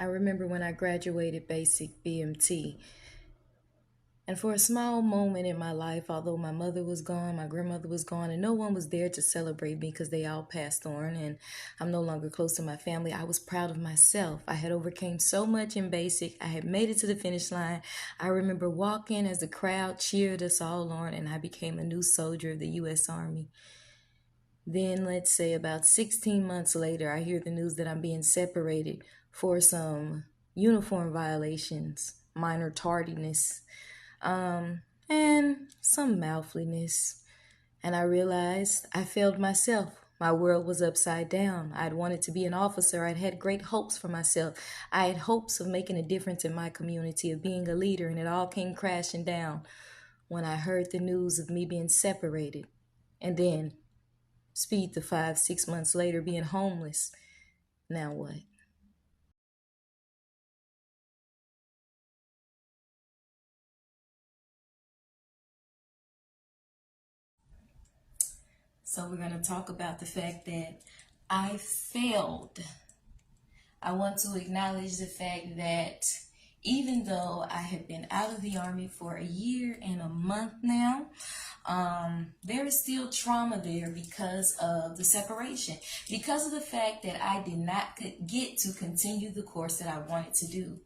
I remember when I graduated basic BMT. And for a small moment in my life, although my mother was gone, my grandmother was gone, and no one was there to celebrate me because they all passed on and I'm no longer close to my family, I was proud of myself. I had overcame so much in basic. I had made it to the finish line. I remember walking as the crowd cheered us all on, and I became a new soldier of the U.S. Army. Then, let's say about 16 months later, I hear the news that I'm being separated for some uniform violations, minor tardiness, and some mouthiness. And I realized I failed myself. My world was upside down. I'd wanted to be an officer. I'd had great hopes for myself. I had hopes of making a difference in my community, of being a leader, and it all came crashing down when I heard the news of me being separated. And then, speed to 5, 6 months later, being homeless. Now what? So we're going to talk about the fact that I failed. I want to acknowledge the fact that even though I have been out of the Army for a year and a month now, there is still trauma there because of the separation, because of the fact that I did not get to continue the course that I wanted to do.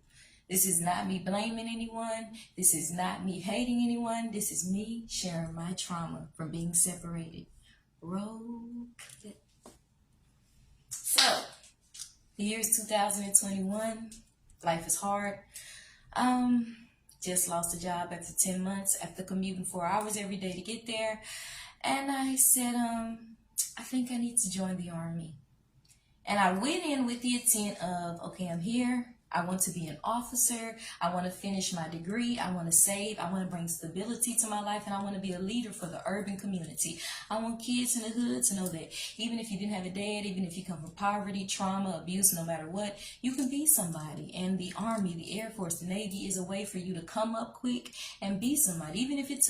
This is not me blaming anyone. This is not me hating anyone. This is me sharing my trauma from being separated. Roll clip. So, the year is 2021. Life is hard. Just lost a job after 10 months, after commuting 4 hours every day to get there. And I said, I think I need to join the Army. And I went in with the intent of, okay, I'm here. I want to be an officer. I want to finish my degree. I want to save. I want to bring stability to my life. And I want to be a leader for the urban community. I want kids in the hood to know that even if you didn't have a dad, even if you come from poverty, trauma, abuse, no matter what, you can be somebody. And the Army, the Air Force, the Navy is a way for you to come up quick and be somebody. Even if it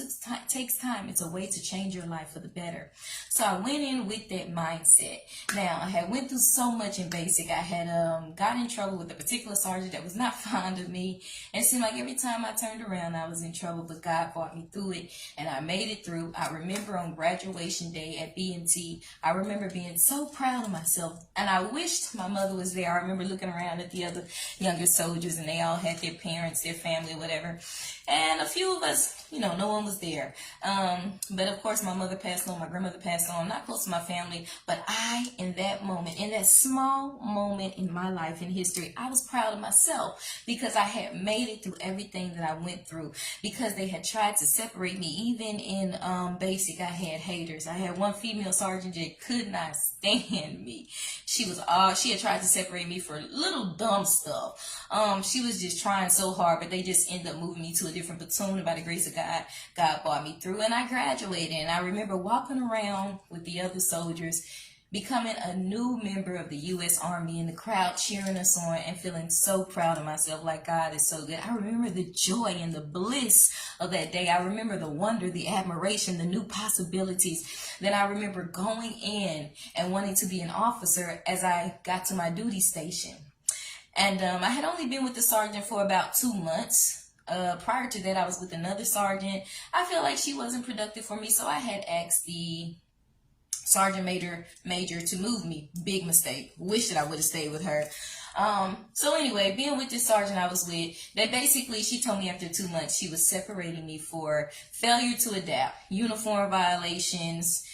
takes time, it's a way to change your life for the better. So I went in with that mindset. Now, I had went through so much in basic. I had got in trouble with a particular sergeant that was not fond of me. And it seemed like every time I turned around, I was in trouble, but God brought me through it, and I made it through. I remember on graduation day at BMT, I remember being so proud of myself, and I wished my mother was there. I remember looking around at the other younger soldiers, and they all had their parents, their family, whatever. And a few of us, no one was there. But of course, my mother passed on, my grandmother passed on. I'm not close to my family, but I, in that moment, in that small moment in my life, in history, I was proud of myself because I had made it through everything that I went through. Because they had tried to separate me, even in basic, I had haters. I had one female sergeant that could not stand me. She had tried to separate me for little dumb stuff. She was just trying so hard, but they just ended up moving me to a different platoon. And by the grace of God, God brought me through, and I graduated. And I remember walking around with the other soldiers, becoming a new member of the U.S. Army, and the crowd cheering us on, and feeling so proud of myself, like God is so good. I remember the joy and the bliss of that day. I remember the wonder, the admiration, the new possibilities. Then I remember going in and wanting to be an officer as I got to my duty station. And I had only been with the sergeant for about 2 months. Prior to that, I was with another sergeant. I feel like she wasn't productive for me, so I had asked the sergeant major to move me. Big mistake. Wish that I would have stayed with her. So anyway, being with this sergeant I was with, that basically she told me after 2 months she was separating me for failure to adapt, uniform violations,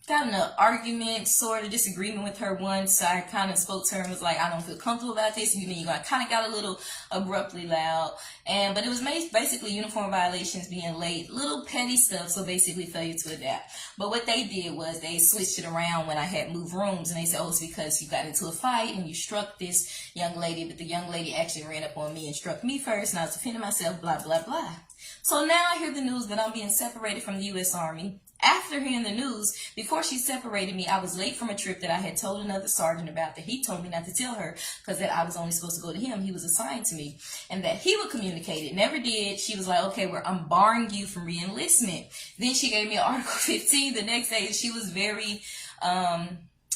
got in an argument, sort of disagreement with her once. I kind of spoke to her and was like, I don't feel comfortable about this. You kind of got a little abruptly loud. But it was basically uniform violations, being late, little petty stuff. So basically failure to adapt. But what they did was they switched it around when I had moved rooms, and they said, oh, it's because you got into a fight and you struck this young lady, but the young lady actually ran up on me and struck me first, and I was defending myself, blah, blah, blah. So now I hear the news that I'm being separated from the U.S. Army. After hearing the news, before she separated me, I was late from a trip that I had told another sergeant about, that he told me not to tell her because that I was only supposed to go to him. He was assigned to me, and that he would communicate it. Never did. She was like, okay, I'm barring you from re-enlistment. Then she gave me Article 15 the next day. She was very,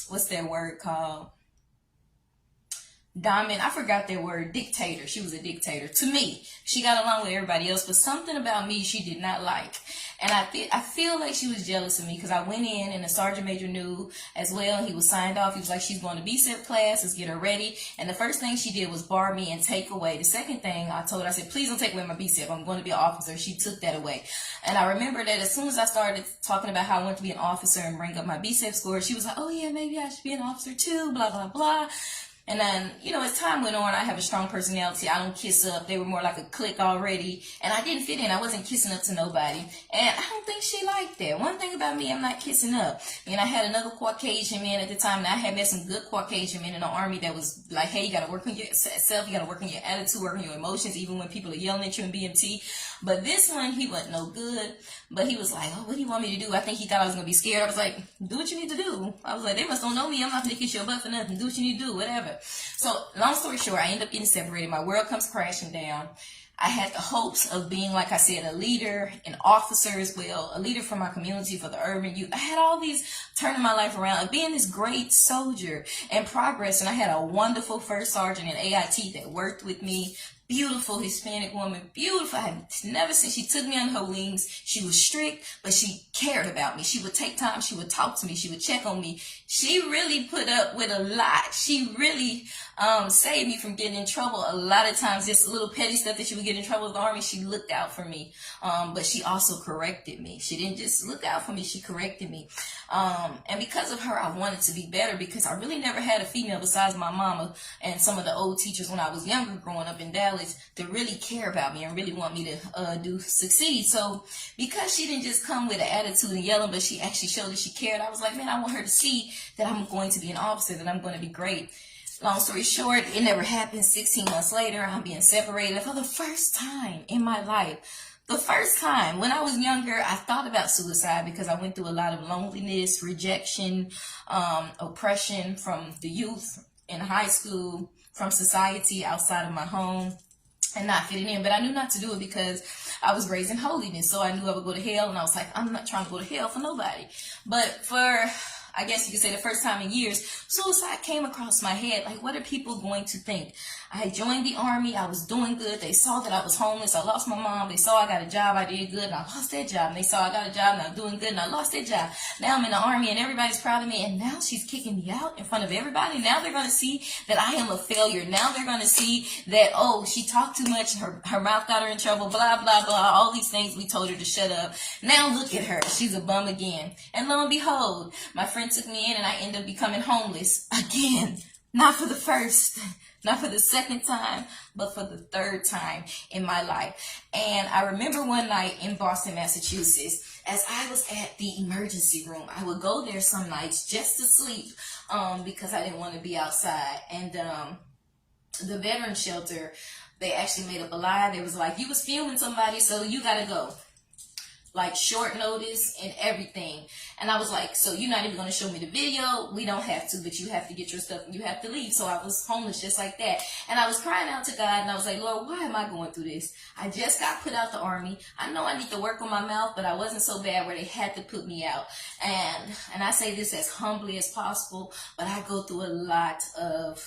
what's that word called? dominant. I forgot that word, dictator. She was a dictator to me. She got along with everybody else, but something about me she did not like. And I feel like she was jealous of me because I went in and the sergeant major knew as well. He was signed off. He was like, she's going to BSEP class. Let's get her ready. And the first thing she did was bar me and take away. The second thing I told her, I said, please don't take away my BSEP. I'm going to be an officer. She took that away. And I remember that as soon as I started talking about how I wanted to be an officer and bring up my BSEP score, she was like, oh yeah, maybe I should be an officer too, blah, blah, blah. And then, you know, as time went on, I have a strong personality. I don't kiss up. They were more like a clique already. And I didn't fit in. I wasn't kissing up to nobody. And I don't think she liked that. One thing about me, I'm not kissing up. And I had another Caucasian man at the time. And I had met some good Caucasian men in the Army that was like, hey, you got to work on yourself. You got to work on your attitude, work on your emotions, even when people are yelling at you in BMT. But this one, he wasn't no good. But he was like, oh, what do you want me to do? I think he thought I was going to be scared. I was like, do what you need to do. I was like, they must don't know me. I'm not going to kiss your butt for nothing. Do what you need to do, whatever. So long story short, I end up getting separated. My world comes crashing down. I had the hopes of being, like I said, a leader, an officer as well, a leader for my community, for the urban youth. I had all these turning my life around, of being this great soldier and progress. And I had a wonderful first sergeant in AIT that worked with me. Beautiful Hispanic woman, beautiful. I had never seen, she took me on her wings. She was strict, but she cared about me. She would take time. She would talk to me. She would check on me. She really put up with a lot. She really saved me from getting in trouble. A lot of times, just little petty stuff that she would get in trouble with the Army, she looked out for me. But she also corrected me. She didn't just look out for me, she corrected me. And because of her, I wanted to be better, because I really never had a female besides my mama and some of the old teachers when I was younger growing up in Dallas to really care about me and really want me to succeed. So because she didn't just come with an attitude and yelling, but she actually showed that she cared, I was like, man, I want her to see that I'm going to be an officer, that I'm going to be great. Long story short, it never happened. 16 months later, I'm being separated for the first time in my life. The first time. When I was younger, I thought about suicide because I went through a lot of loneliness, rejection, oppression from the youth in high school, from society outside of my home, and not fitting in. But I knew not to do it because I was raised in holiness. So I knew I would go to hell, and I was like, I'm not trying to go to hell for nobody. But for, I guess you could say, the first time in years, suicide came across my head. Like, what are people going to think? I joined the Army. I was doing good. They saw that I was homeless. I lost my mom. They saw I got a job. I did good, and I lost that job. And they saw I got a job, and I'm doing good, and I lost that job. Now I'm in the Army, and everybody's proud of me. And now she's kicking me out in front of everybody. Now they're going to see that I am a failure. Now they're going to see that, oh, she talked too much. Her mouth got her in trouble, blah, blah, blah. All these things we told her to shut up. Now look at her. She's a bum again. And lo and behold, my friend took me in, and I ended up becoming homeless again. Not for the first, not for the second time, but for the third time in my life. And I remember one night in Boston, Massachusetts, as I was at the emergency room. I would go there some nights just to sleep because I didn't want to be outside. And the veteran shelter, they actually made up a lie. They was like, you was filming somebody, so you got to go. Like short notice and everything. And I was like, so you're not even going to show me the video? We don't have to, but you have to get your stuff and you have to leave. So I was homeless just like that. And I was crying out to God, and I was like, Lord, why am I going through this? I just got put out the Army. I know I need to work on my mouth, but I wasn't so bad where they had to put me out. And I say this as humbly as possible, but I go through a lot of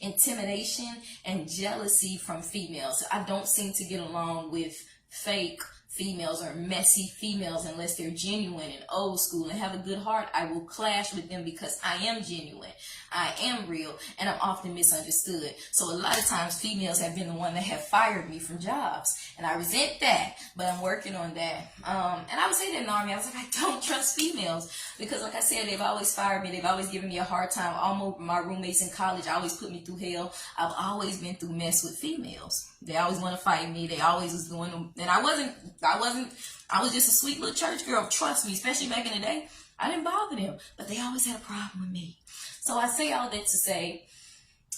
intimidation and jealousy from females. I don't seem to get along with fake females or messy females unless they're genuine and old school and have a good heart. I will clash with them because I am genuine, I am real, and I'm often misunderstood. So a lot of times females have been the one that have fired me from jobs, and I resent that, but I'm working on that. And I would say that in the Army, I was like, I don't trust females because, like I said, they've always fired me. They've always given me a hard time. All my roommates in college always put me through hell. I've always been through mess with females. They always want to fight me. They always was doing them. And I was just a sweet little church girl. Trust me, especially back in the day. I didn't bother them, but they always had a problem with me. So I say all that to say,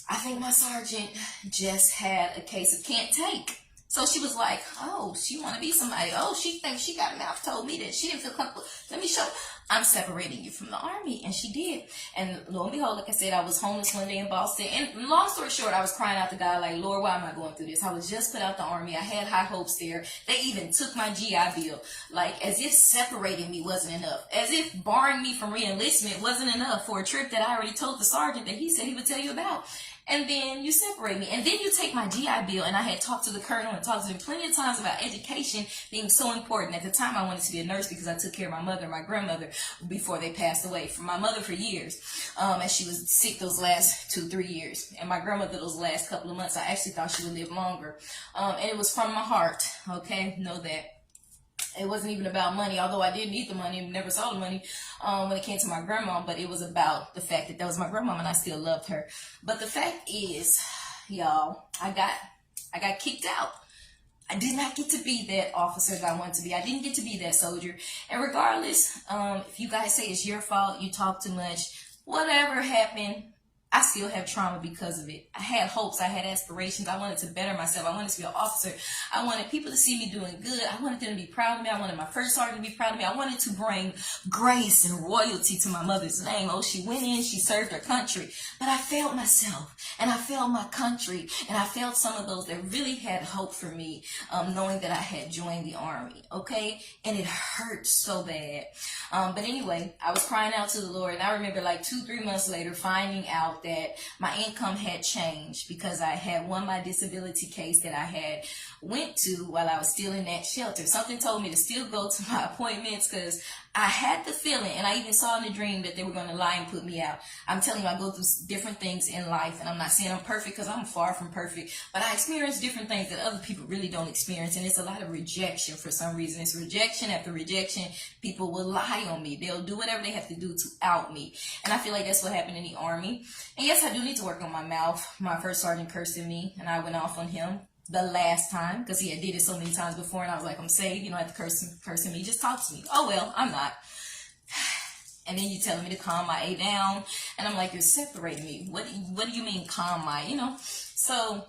I think my sergeant just had a case of can't take. So she was like, oh, she want to be somebody. Oh, she thinks she got mouth told me that she didn't feel comfortable. Let me show. I'm separating you from the Army. And she did. And lo and behold, like I said, I was homeless one day in Boston. And long story short, I was crying out to God like, Lord, why am I going through this? I was just put out the Army. I had high hopes there. They even took my GI Bill. Like, as if separating me wasn't enough. As if barring me from re-enlistment wasn't enough for a trip that I already told the sergeant that he said he would tell you about. and then you separate me, and then you take my GI Bill. And I had talked to the colonel and talked to him plenty of times about education being so important. At the time, I wanted to be a nurse because I took care of my mother and my grandmother before they passed away. For my mother for years, and she was sick those last 2-3 years, and my grandmother those last couple of months. I actually thought she would live longer, and it was from my heart. Okay, know that. It wasn't even about money, although I did need the money and never saw the money when it came to my grandma. But it was about the fact that was my grandma and I still loved her. But the fact is, y'all, I got kicked out. I did not get to be that officer that I wanted to be. I didn't get to be that soldier. And regardless, if you guys say it's your fault, you talk too much, whatever happened, I still have trauma because of it. I had hopes. I had aspirations. I wanted to better myself. I wanted to be an officer. I wanted people to see me doing good. I wanted them to be proud of me. I wanted my first sergeant to be proud of me. I wanted to bring grace and royalty to my mother's name. Oh, she went in, she served her country. But I failed myself, and I failed my country, and I failed some of those that really had hope for me, knowing that I had joined the Army, okay? And it hurt so bad. But anyway, I was crying out to the Lord, and I remember like 2-3 months later finding out that my income had changed because I had won my disability case that I had went to while I was still in that shelter. Something told me to still go to my appointments because I had the feeling, and I even saw in the dream that they were going to lie and put me out. I'm telling you, I go through different things in life, and I'm not saying I'm perfect because I'm far from perfect, but I experience different things that other people really don't experience, and it's a lot of rejection for some reason. It's rejection after rejection. People will lie on me. They'll do whatever they have to do to out me, and I feel like that's what happened in the Army. And yes, I do need to work on my mouth. My first sergeant cursed at me, and I went off on him the last time because he had did it so many times before, and I was like, I'm saved, you don't have to cursing me, just talk to me. Oh well, I'm not. And then you telling me to calm my A down, and I'm like, you're separating me. What do you mean calm my, So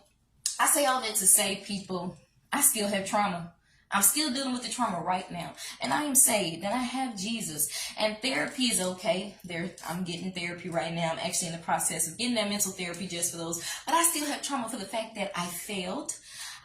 I say all that to say, people, I still have trauma. I'm still dealing with the trauma right now, and I am saved, and I have Jesus, and therapy is okay. I'm getting therapy right now. I'm actually in the process of getting that mental therapy just for those, but I still have trauma for the fact that I failed.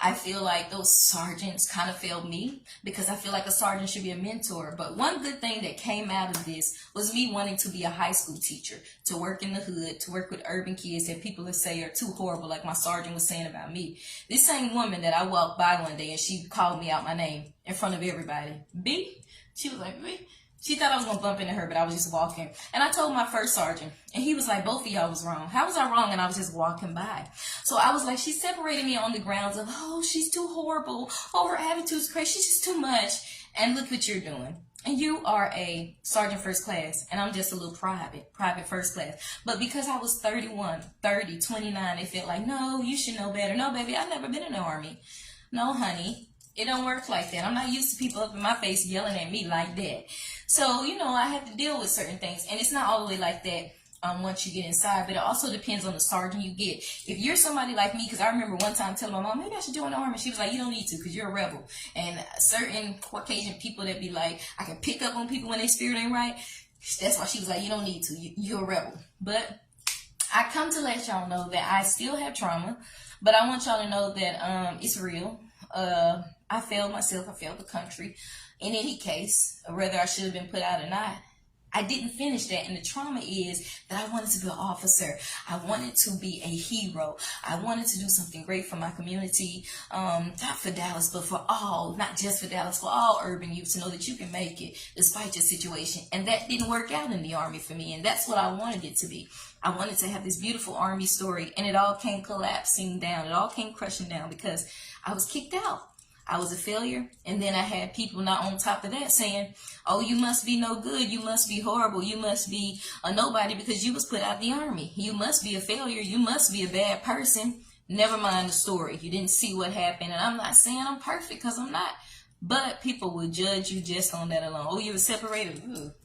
I feel like those sergeants kind of failed me because I feel like a sergeant should be a mentor. But one good thing that came out of this was me wanting to be a high school teacher, to work in the hood, to work with urban kids that people would say are too horrible, like my sergeant was saying about me. This same woman that I walked by one day and she called me out my name in front of everybody. B? She was like, B? She thought I was going to bump into her, but I was just walking. And I told my first sergeant, and he was like, both of y'all was wrong. How was I wrong? And I was just walking by. So I was like, she separated me on the grounds of, oh, she's too horrible. Oh, her attitude's crazy. She's just too much. And look what you're doing. And you are a sergeant first class, and I'm just a little private first class. But because I was 31, 30, 29, they felt like, no, you should know better. No, baby, I've never been in the Army. No, honey. It don't work like that. I'm not used to people up in my face yelling at me like that. So, I have to deal with certain things. And it's not all the way like that once you get inside. But it also depends on the sergeant you get. If you're somebody like me, because I remember one time telling my mom, maybe I should join the Army. She was like, you don't need to because you're a rebel. And certain Caucasian people that be like, I can pick up on people when their spirit ain't right. That's why she was like, you don't need to. You're a rebel. But I come to let y'all know that I still have trauma. But I want y'all to know that it's real. I failed myself. I failed the country. In any case, whether I should have been put out or not, I didn't finish that. And the trauma is that I wanted to be an officer. I wanted to be a hero. I wanted to do something great for my community. Not for Dallas, but for all, not just for Dallas, for all urban youth to know that you can make it despite your situation. And that didn't work out in the Army for me. And that's what I wanted it to be. I wanted to have this beautiful Army story. And it all came collapsing down. It all came crushing down because I was kicked out. I was a failure, and then I had people not on top of that saying, oh, you must be no good, you must be horrible, you must be a nobody because you was put out the Army. You must be a failure, you must be a bad person. Never mind the story. You didn't see what happened, and I'm not saying I'm perfect because I'm not. But people will judge you just on that alone. Oh, you were separated.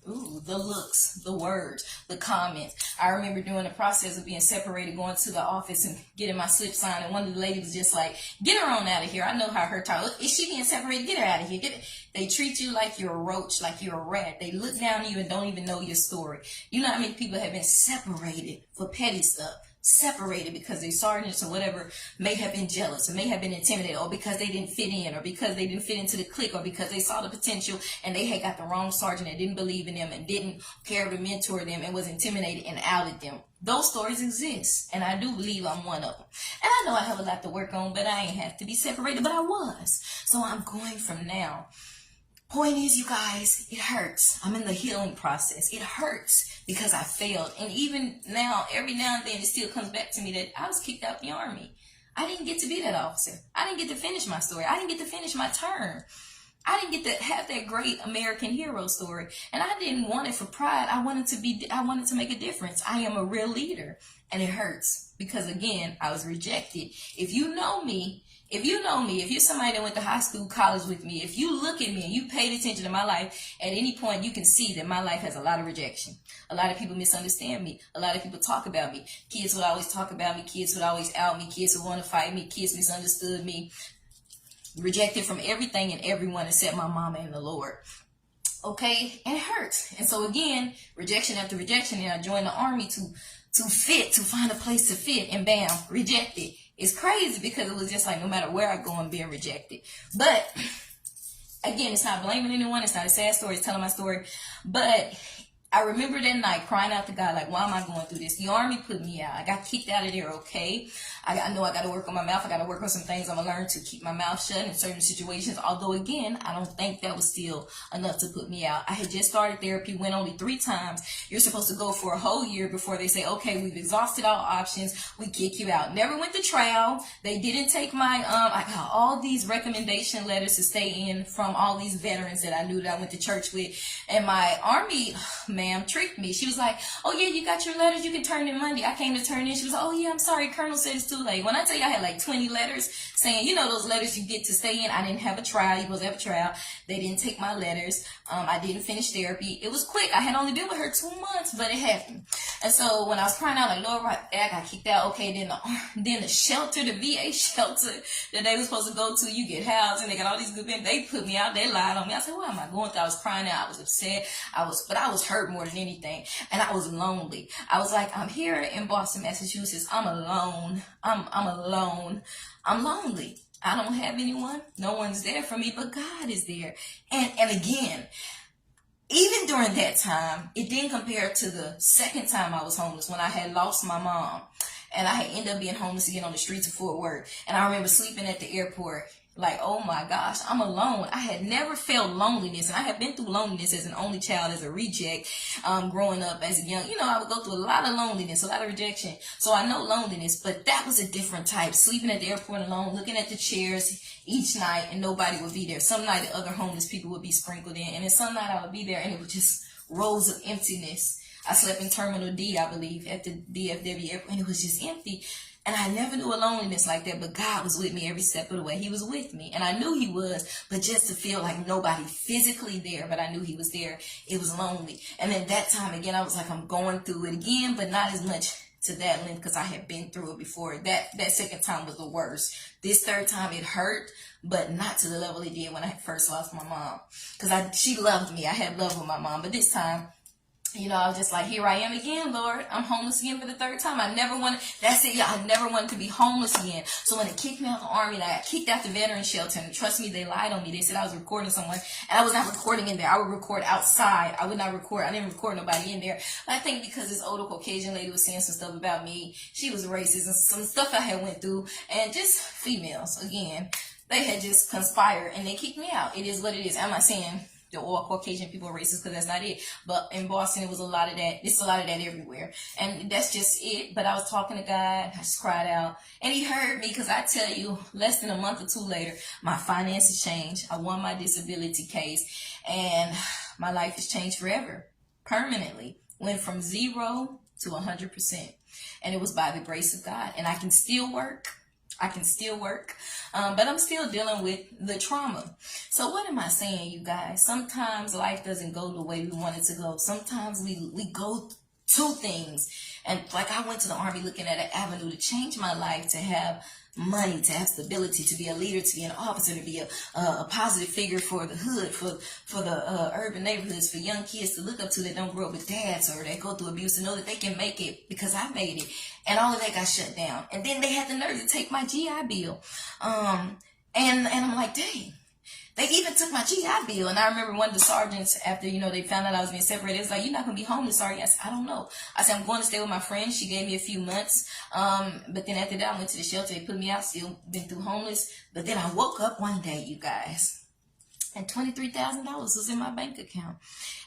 Ooh, the looks, the words, the comments. I remember during the process of being separated, going to the office and getting my slip signed, and one of the ladies was just like, get her on out of here. I know how her talk. Is she being separated? Get her out of here. They treat you like you're a roach, like you're a rat. They look down on you and don't even know your story. You know how many people have been separated for petty stuff? separated because their sergeants or whatever may have been jealous or may have been intimidated, or because they didn't fit in, or because they didn't fit into the clique, or because they saw the potential and they had got the wrong sergeant and didn't believe in them and didn't care to mentor them and was intimidated and outed them. Those stories exist, and I do believe I'm one of them. And I know I have a lot to work on, but I ain't have to be separated, but I was. So I'm going from now. Point is, you guys, it hurts. I'm in the healing process. It hurts because I failed. And even now, every now and then, it still comes back to me that I was kicked out the Army. I didn't get to be that officer. I didn't get to finish my story. I didn't get to finish my term. I didn't get to have that great American hero story. And I didn't want it for pride. I wanted to make a difference. I am a real leader. And it hurts because, again, I was rejected. If you know me, if you're somebody that went to high school, college with me, if you look at me and you paid attention to my life, at any point you can see that my life has a lot of rejection. A lot of people misunderstand me. A lot of people talk about me. Kids would always talk about me. Kids would always out me. Kids would want to fight me. Kids misunderstood me. Rejected from everything and everyone except my mama and the Lord. Okay? And it hurts. And so again, rejection after rejection, and I joined the Army to find a place to fit, and bam, rejected. It's crazy because it was just like no matter where I go, I'm being rejected. But again, it's not blaming anyone. It's not a sad story. It's telling my story. But I remember that night crying out to God, like, why am I going through this? The Army put me out. I got kicked out of there, okay? I know I got to work on my mouth. I got to work on some things I'm going to learn to keep my mouth shut in certain situations. Although, again, I don't think that was still enough to put me out. I had just started therapy, went only 3 times. You're supposed to go for a whole year before they say, okay, we've exhausted all options. We kick you out. Never went to trial. They didn't take my, I got all these recommendation letters to stay in from all these veterans that I knew that I went to church with. And my Army ma'am tricked me. She was like, oh yeah, you got your letters. You can turn in Monday. I came to turn in. She was like, oh yeah, I'm sorry. Colonel said it's too late. When I tell you I had like 20 letters saying, those letters you get to stay in. I didn't have a trial. You supposed to have a trial. They didn't take my letters. I didn't finish therapy. It was quick. I had only been with her 2 months, but it happened. And so when I was crying out, like, Lord, right back, I kicked out. Okay, then the shelter, the VA shelter that they were supposed to go to, you get housed, and they got all these good men. They put me out. They lied on me. I said, what am I going through? I was crying out. I was upset. But I was hurt more than anything. And I was lonely. I was like, I'm here in Boston, Massachusetts. I'm alone. I'm alone. I'm lonely. I don't have anyone. No one's there for me, but God is there. And again, even during that time, it didn't compare to the second time I was homeless, when I had lost my mom. And I had ended up being homeless again on the streets of Fort Worth. And I remember sleeping at the airport. Like, oh my gosh, I'm alone. I had never felt loneliness. And I had been through loneliness as an only child, as a reject, growing up as a young, I would go through a lot of loneliness, a lot of rejection. So I know loneliness, but that was a different type. Sleeping at the airport alone, looking at the chairs each night, and nobody would be there. Some night the other homeless people would be sprinkled in. And then some night I would be there and it was just rows of emptiness. I slept in Terminal D, I believe, at the DFW airport, and it was just empty. And I never knew a loneliness like that, but God was with me every step of the way. He was with me, and I knew he was, but just to feel like nobody physically there, but I knew he was there, it was lonely. And then that time again, I was like, I'm going through it again, but not as much to that length because I had been through it before. That second time was the worst. This third time, it hurt, but not to the level it did when I first lost my mom, because she loved me. I had love with my mom, but this time, I was just like, here I am again, Lord. I'm homeless again for the third time. I never wanted to be homeless again. So when they kicked me out of the Army, I got kicked out the veteran shelter, and trust me, they lied on me. They said I was recording someone, and I was not recording in there. I would record outside. I didn't record nobody in there. But I think because this older Caucasian lady was saying some stuff about me, she was racist, and some stuff I had went through, and just females, again, they had just conspired, and they kicked me out. It is what it is. I'm not saying all Caucasian people are racist, because that's not it. But in Boston, it was a lot of that. It's a lot of that everywhere. And that's just it. But I was talking to God. I just cried out. And he heard me, because I tell you, less than a month or 2 later, my finances changed. I won my disability case. And my life has changed forever. Permanently. Went from 0 to 100%. And it was by the grace of God. And I can still work. But I'm still dealing with the trauma. So what am I saying, you guys? Sometimes life doesn't go the way we want it to go. Sometimes we go two things. And like, I went to the Army looking at an avenue to change my life, to have money, to have stability, to be a leader, to be an officer, to be a positive figure for the hood, for the urban neighborhoods, for young kids to look up to that don't grow up with dads or that go through abuse, to know that they can make it because I made it. And all of that got shut down. And then they had the nerve to take my GI Bill. And I'm like, dang. They even took my GI Bill. And I remember one of the sergeants, after, they found out I was being separated, it was like, you're not going to be homeless, are you? I said, I don't know. I said, I'm going to stay with my friend. She gave me a few months. But then after that, I went to the shelter. They put me out, still been through homeless. But then I woke up one day, you guys, and $23,000 was in my bank account.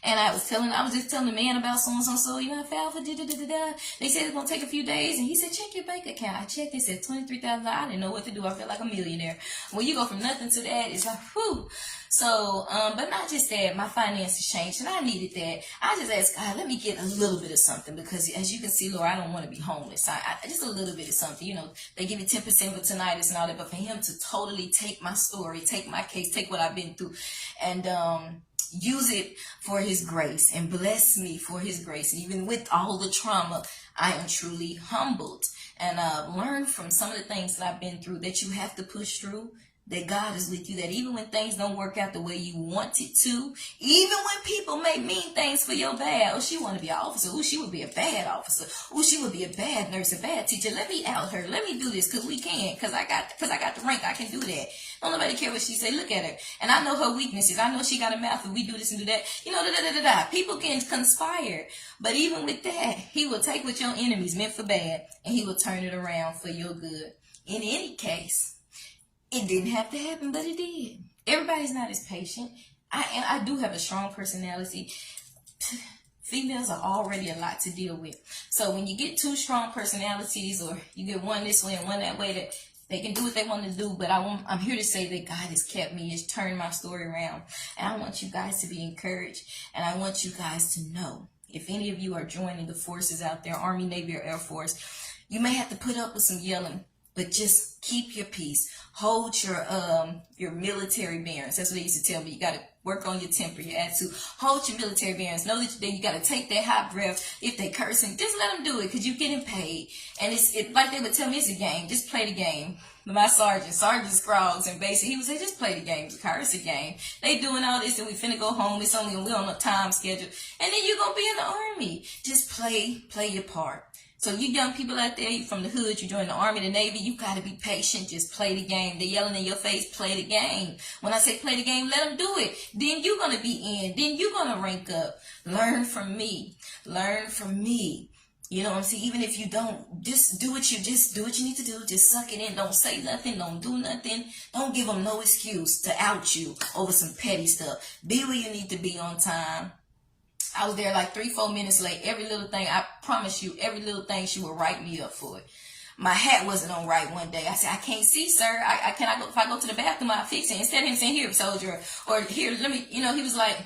And I was just telling the man about so-and-so, I filed for da-da-da-da-da. They said it's going to take a few days. And he said, check your bank account. I checked. They said $23,000. I didn't know what to do. I felt like a millionaire. When you go from nothing to that, it's like, whew. So, but not just that, my finances changed, and I needed that. I just asked God, let me get a little bit of something, because as you can see, Lord, I don't want to be homeless. I just a little bit of something. They give you 10% for tinnitus and all that, but for him to totally take my story, take my case, take what I've been through, and use it for his grace, and bless me for his grace. And even with all the trauma, I am truly humbled, and learned from some of the things that I've been through, that you have to push through, that God is with you, that even when things don't work out the way you want it to, even when people make mean things for your bad, oh, she want to be an officer, oh, she would be a bad officer, oh, she would be a bad nurse, a bad teacher, let me out her, let me do this, because we can, because I got the rank, I can do that. Don't nobody care what she say, look at her, and I know her weaknesses, I know she got a mouth, and we do this and do that, people can conspire, but even with that, he will take what your enemies meant for bad, and he will turn it around for your good. In any case, it didn't have to happen, but it did. Everybody's not as patient. I do have a strong personality. Females are already a lot to deal with. So when you get two strong personalities, or you get one this way and one that way, that they can do what they want to do, but I'm here to say that God has kept me, has turned my story around. And I want you guys to be encouraged. And I want you guys to know, if any of you are joining the forces out there, Army, Navy, or Air Force, you may have to put up with some yelling, but just keep your peace. Hold your military bearings. That's what they used to tell me. You got to work on your temper, your attitude. Hold your military bearings. Know that you got to take that hot breath. If they cursing, just let them do it, because you're getting paid. And it's like they would tell me, it's a game. Just play the game. My Sergeant Scroggs, and basically he would say, just play the game, Car, it's a game. They doing all this, and we finna go home. It's only, we're on a time schedule. And then you're going to be in the Army. Just play your part. So you young people out there, you from the hood, you join the Army, the Navy, you got to be patient. Just play the game. They're yelling in your face, play the game. When I say play the game, let them do it. Then you're going to be in. Then you're going to rank up. Learn from me. Learn from me. You know what I'm saying? Even if you don't, just do what you need to do. Just suck it in. Don't say nothing. Don't do nothing. Don't give them no excuse to out you over some petty stuff. Be where you need to be on time. I was there like 3-4 minutes late. Every little thing, I promise you, every little thing, she would write me up for it. My hat wasn't on right one day. I said, I can't see, sir. If I go to the bathroom, I'll fix it. Instead of him saying, here, soldier, or here, let me, he was like,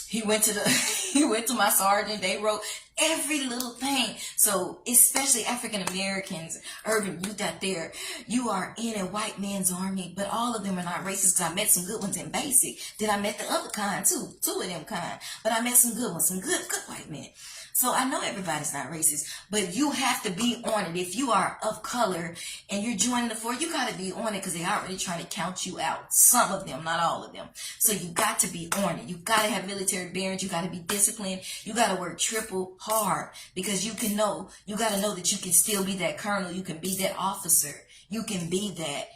he went to my sergeant. They wrote every little thing. So especially African Americans, urban youth out there, you are in a white man's army, but all of them are not racist, because I met some good ones in basic. Then I met the other kind too, two of them kind, but I met some good ones, some good white men. So I know everybody's not racist, but you have to be on it. If you are of color and you're joining the force, you got to be on it, because they're already trying to count you out. Some of them, not all of them. So you got to be on it. You got to have military bearings. You got to be disciplined. You got to work triple hard, because you got to know that you can still be that colonel. You can be that officer. You can be that.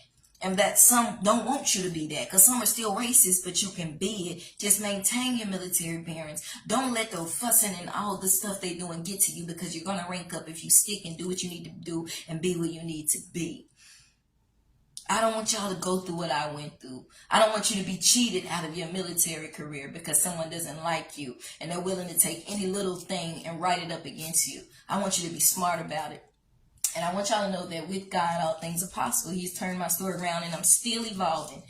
And that some don't want you to be that, because some are still racist, but you can be it. Just maintain your military bearings. Don't let the fussing and all the stuff they doing get to you, because you're going to rank up if you stick and do what you need to do and be where you need to be. I don't want y'all to go through what I went through. I don't want you to be cheated out of your military career because someone doesn't like you and they're willing to take any little thing and write it up against you. I want you to be smart about it. And I want y'all to know that with God, all things are possible. He's turned my story around, and I'm still evolving.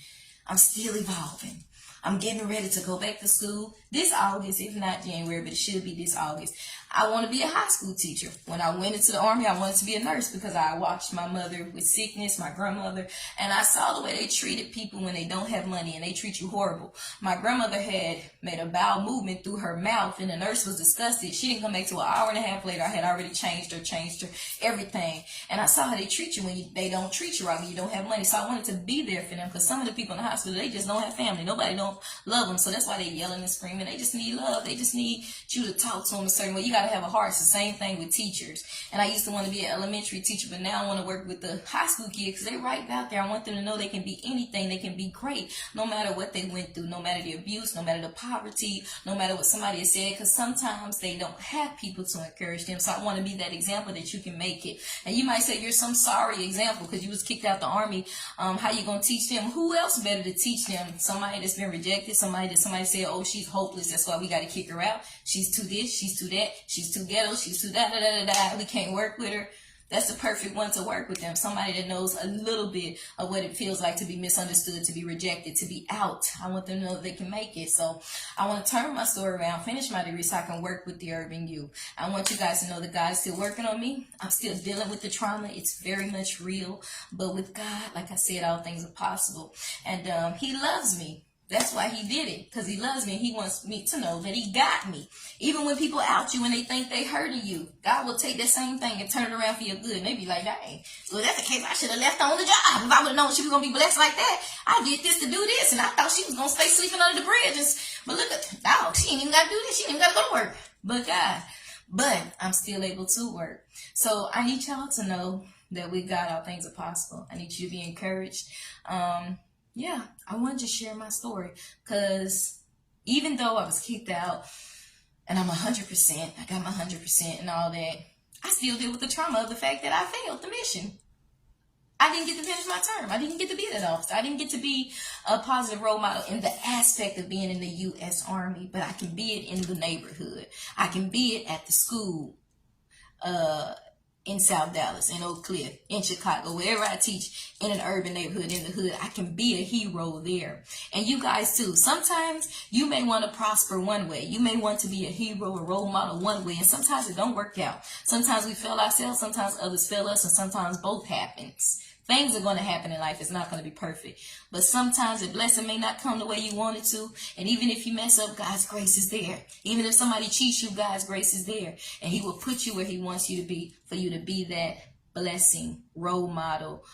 I'm getting ready to go back to school this August, if not January, but it should be this August. I want to be a high school teacher. When I went into the Army, I wanted to be a nurse because I watched my mother with sickness, my grandmother, and I saw the way they treated people when they don't have money and they treat you horrible. My grandmother had made a bowel movement through her mouth and the nurse was disgusted. She didn't come back till an hour and a half later. I had already changed her, everything. And I saw how they treat you when they don't treat you right, when you don't have money. So I wanted to be there for them because some of the people in the hospital, they just don't have family. Nobody don't love them. So that's why they yelling and screaming. They just need love. They just need you to talk to them a certain way. You got to have a heart. It's the same thing with teachers. And I used to want to be an elementary teacher, but now I want to work with the high school kids because they're right out there. I want them to know they can be anything. They can be great no matter what they went through, no matter the abuse, no matter the poverty, no matter what somebody has said, because sometimes they don't have people to encourage them. So I want to be that example that you can make it. And you might say you're some sorry example because you was kicked out the Army. How you going to teach them? Who else better to teach them? Somebody that's been rejected, somebody said, oh, she's hopeless, that's why we got to kick her out. She's too this, she's too that, she's too ghetto, she's too da. We can't work with her. That's the perfect one to work with them. Somebody that knows a little bit of what it feels like to be misunderstood, to be rejected, to be out. I want them to know that they can make it. So I want to turn my story around, finish my degree so I can work with the urban youth. I want you guys to know that God is still working on me. I'm still dealing with the trauma. It's very much real. But with God, like I said, all things are possible. And He loves me. That's why He did it, because He loves me. He wants me to know that He got me. Even when people out you and they think they hurting you, God will take that same thing and turn it around for your good. And they be like, dang, well, that's the case. I should have left her on the job. If I would have known she was going to be blessed like that, I did this to do this. And I thought she was going to stay sleeping under the bridge. But look at, no, she ain't even got to do this. She ain't even got to go to work. But God, but I'm still able to work. So I need y'all to know that with God, all things are possible. I need you to be encouraged. Yeah, I wanted to share my story because even though I was kicked out and I'm 100%, I got my 100% and all that, I still deal with the trauma of the fact that I failed the mission. I didn't get to finish my term. I didn't get to be that officer. I didn't get to be a positive role model in the aspect of being in the U.S. Army, but I can be it in the neighborhood. I can be it at the school, in South Dallas, in Oak Cliff, in Chicago, wherever I teach in an urban neighborhood, in the hood, I can be a hero there. And you guys too. Sometimes you may want to prosper one way. You may want to be a hero, a role model one way, and sometimes it don't work out. Sometimes we fail ourselves, sometimes others fail us, and sometimes both happens. Things are going to happen in life. It's not going to be perfect. But sometimes the blessing may not come the way you want it to. And even if you mess up, God's grace is there. Even if somebody cheats you, God's grace is there. And He will put you where He wants you to be, for you to be that blessing, role model,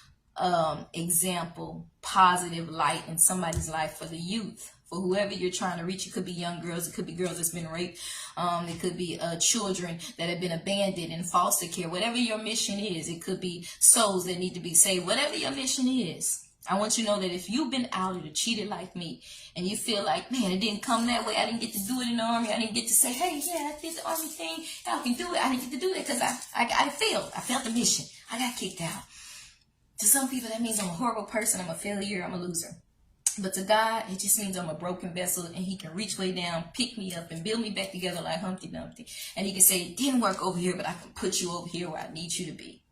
example, positive light in somebody's life for the youth. For whoever you're trying to reach. It could be young girls. It could be girls that's been raped. It could be children that have been abandoned in foster care. Whatever your mission is, it could be souls that need to be saved. Whatever your mission is, I want you to know that if you've been outed or cheated like me, and you feel like, man, it didn't come that way. I didn't get to do it in the Army. I didn't get to say, hey, yeah, I did the Army thing. I can do it. I didn't get to do that because I failed. I failed the mission. I got kicked out. To some people, that means I'm a horrible person. I'm a failure. I'm a loser. But to God, it just means I'm a broken vessel, and He can reach way down, pick me up, and build me back together like Humpty Dumpty. And He can say, it didn't work over here, but I can put you over here where I need you to be.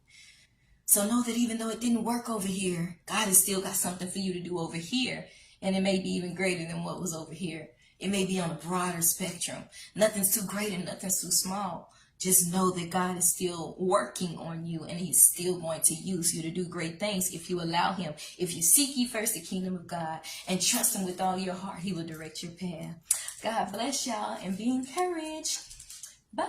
So know that even though it didn't work over here, God has still got something for you to do over here. And it may be even greater than what was over here. It may be on a broader spectrum. Nothing's too great and nothing's too small. Just know that God is still working on you, and He's still going to use you to do great things if you allow Him. If you seek ye first the kingdom of God and trust Him with all your heart, He will direct your path. God bless y'all and be encouraged. Bye.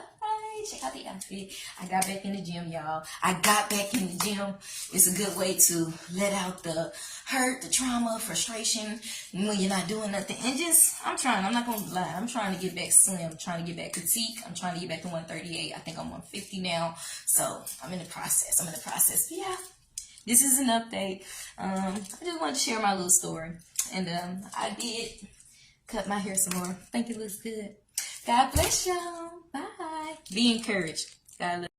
Check out the outfit. I got back in the gym, y'all. I got back in the gym. It's a good way to let out the hurt, the trauma, frustration when you're not doing nothing. And just, I'm not going to lie. I'm trying to get back slim. I'm trying to get back petite. I'm trying to get back to 138. I think I'm 150 now. So I'm in the process. But yeah, this is an update. I just wanted to share my little story. And I did cut my hair some more. I think it looks good. God bless y'all. Bye. Be encouraged. God love.